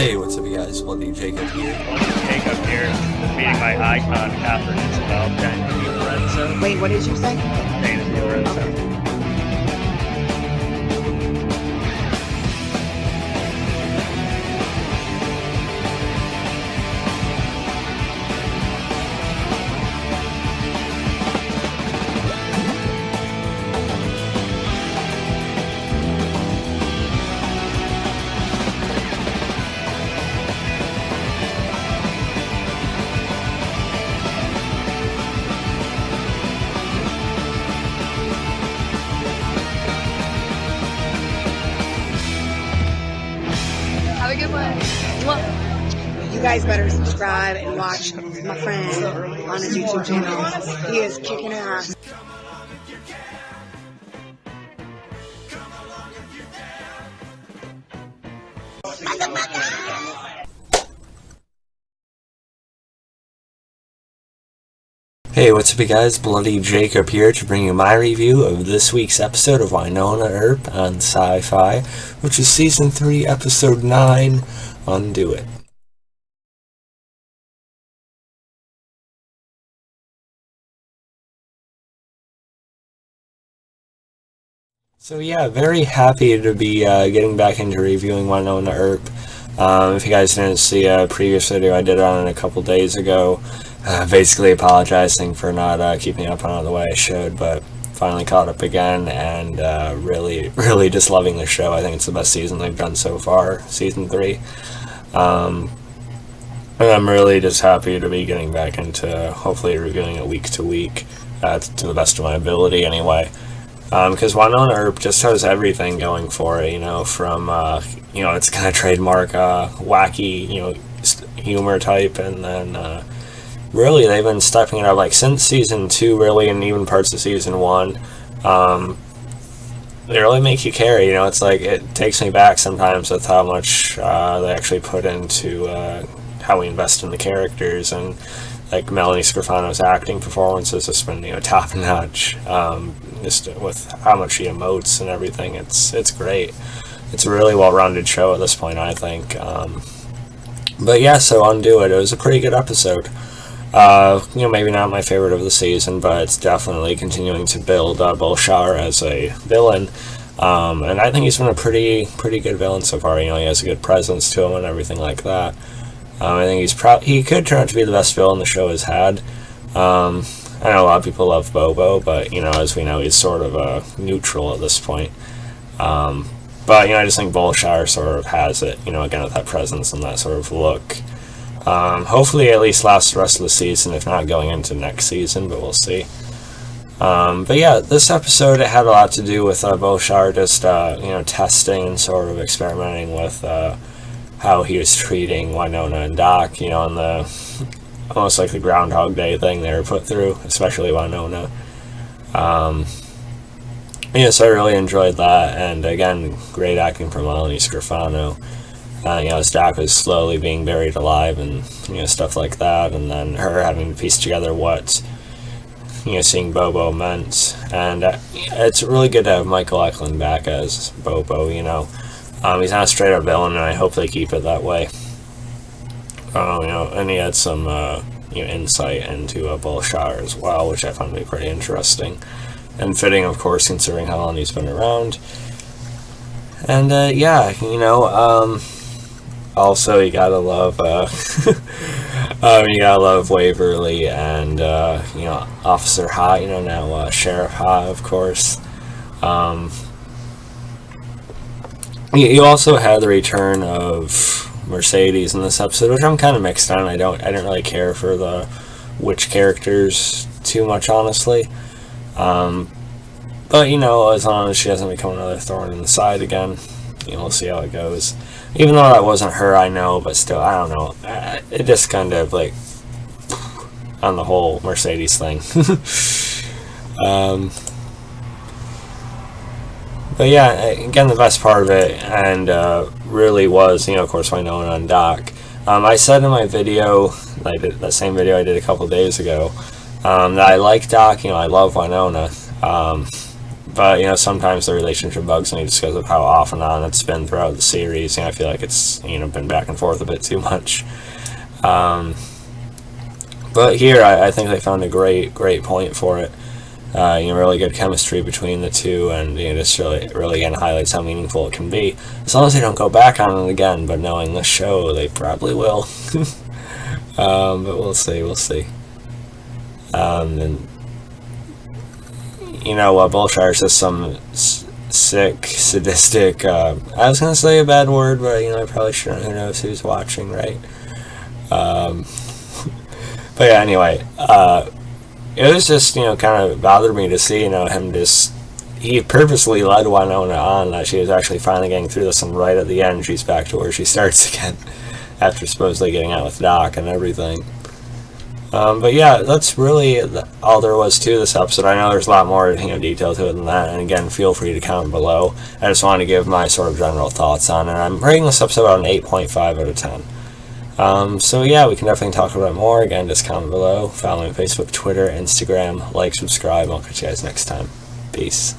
Hey, what's up you guys? Bloody Jacob here. Jacob here, meeting my icon, Catherine Isabel, Jane Lorenzo. Wait, what did you say? Jane Lorenzo. Have a good one. You guys better subscribe and watch my friend on his YouTube channel. He is kicking ass. Hey, what's up you guys? Bloody Jacob here to bring you my review of this week's episode of Wynonna Earp on Syfy, which is Season 3, Episode 9, Undo It. So yeah, very happy to be getting back into reviewing Wynonna Earp. If you guys didn't see a previous video I did on it a couple days ago, basically apologizing for not keeping up on it the way I should, but finally caught up again, and really just loving the show. I think it's the best season they've done so far, Season 3. And I'm really just happy to be getting back into hopefully reviewing it week to week, to the best of my ability anyway. Because Wynonna Earp just has everything going for it, from, it's kind of trademark wacky, humor type, and then really they've been stepping it up, like, since Season 2, really, and even parts of Season 1. They really make you care, it's like, it takes me back sometimes with how much they actually put into how we invest in the characters, and like Melanie Scrofano's acting performances has been top notch. Just with how much she emotes and everything, it's great. It's a really well-rounded show at this point, I think. But yeah, so Undo It. It was a pretty good episode. Maybe not my favorite of the season, but it's definitely continuing to build Bolshar as a villain. And I think he's been a pretty good villain so far. He has a good presence to him and everything like that. I think he could turn out to be the best villain the show has had. I know a lot of people love Bobo, but as we know, he's sort of neutral at this point. But I just think Bolshar sort of has it. Again, with that presence and that sort of look. Hopefully, at least lasts the rest of the season, if not going into next season, but we'll see. But yeah, this episode, it had a lot to do with Bolshar just testing and sort of experimenting with how he was treating Wynonna and Doc, on the almost like the Groundhog Day thing they were put through, especially Wynonna. So I really enjoyed that, and again, great acting from Melanie Scrofano. As Doc was slowly being buried alive and stuff like that, and then her having to piece together what seeing Bobo meant, and it's really good to have Michael Eklund back as Bobo. He's not a straight up villain, and I hope they keep it that way. And he had some insight into Bolshar as well, which I found to be pretty interesting and fitting, of course, considering how long he's been around. And also you gotta love Waverly and Officer Ha, now Sheriff Ha, of course. You also had the return of Mercedes in this episode, which I'm kind of mixed on. I didn't really care for the witch characters too much, honestly. But as long as she doesn't become another thorn in the side again, we'll see how it goes. Even though that wasn't her, I know, but still, I don't know. It just kind of like on the whole Mercedes thing. But yeah, again, the best part of it, and really was, of course, Wynonna and Doc. I said in my video, that same video I did a couple days ago, that I like Doc, I love Wynonna. but you know, sometimes the relationship bugs me just because of how off and on it's been throughout the series. I feel like it's, you know, been back and forth a bit too much. But here, I think they found a great point for it. You know, really good chemistry between the two, and you know, just really again highlights how meaningful it can be. As long as they don't go back on it again, but knowing the show, they probably will. But we'll see. And you know, Bullshire's just some sick, sadistic. I was gonna say a bad word, but you know, I probably shouldn't. Who knows who's watching, right? But yeah, anyway, it was just, you know, kind of bothered me to see, you know, him just, he purposely led Wynonna on that she was actually finally getting through this, and right at the end she's back to where she starts again after supposedly getting out with Doc and everything. But yeah, that's really all there was to this episode. I know there's a lot more, you know, detail to it than that, and again, feel free to comment below. I just wanted to give my sort of general thoughts on it. I'm rating this episode about an 8.5 out of 10. So yeah, we can definitely talk about it more. Again, just comment below. Follow me on Facebook, Twitter, Instagram. Like, subscribe. I'll catch you guys next time. Peace.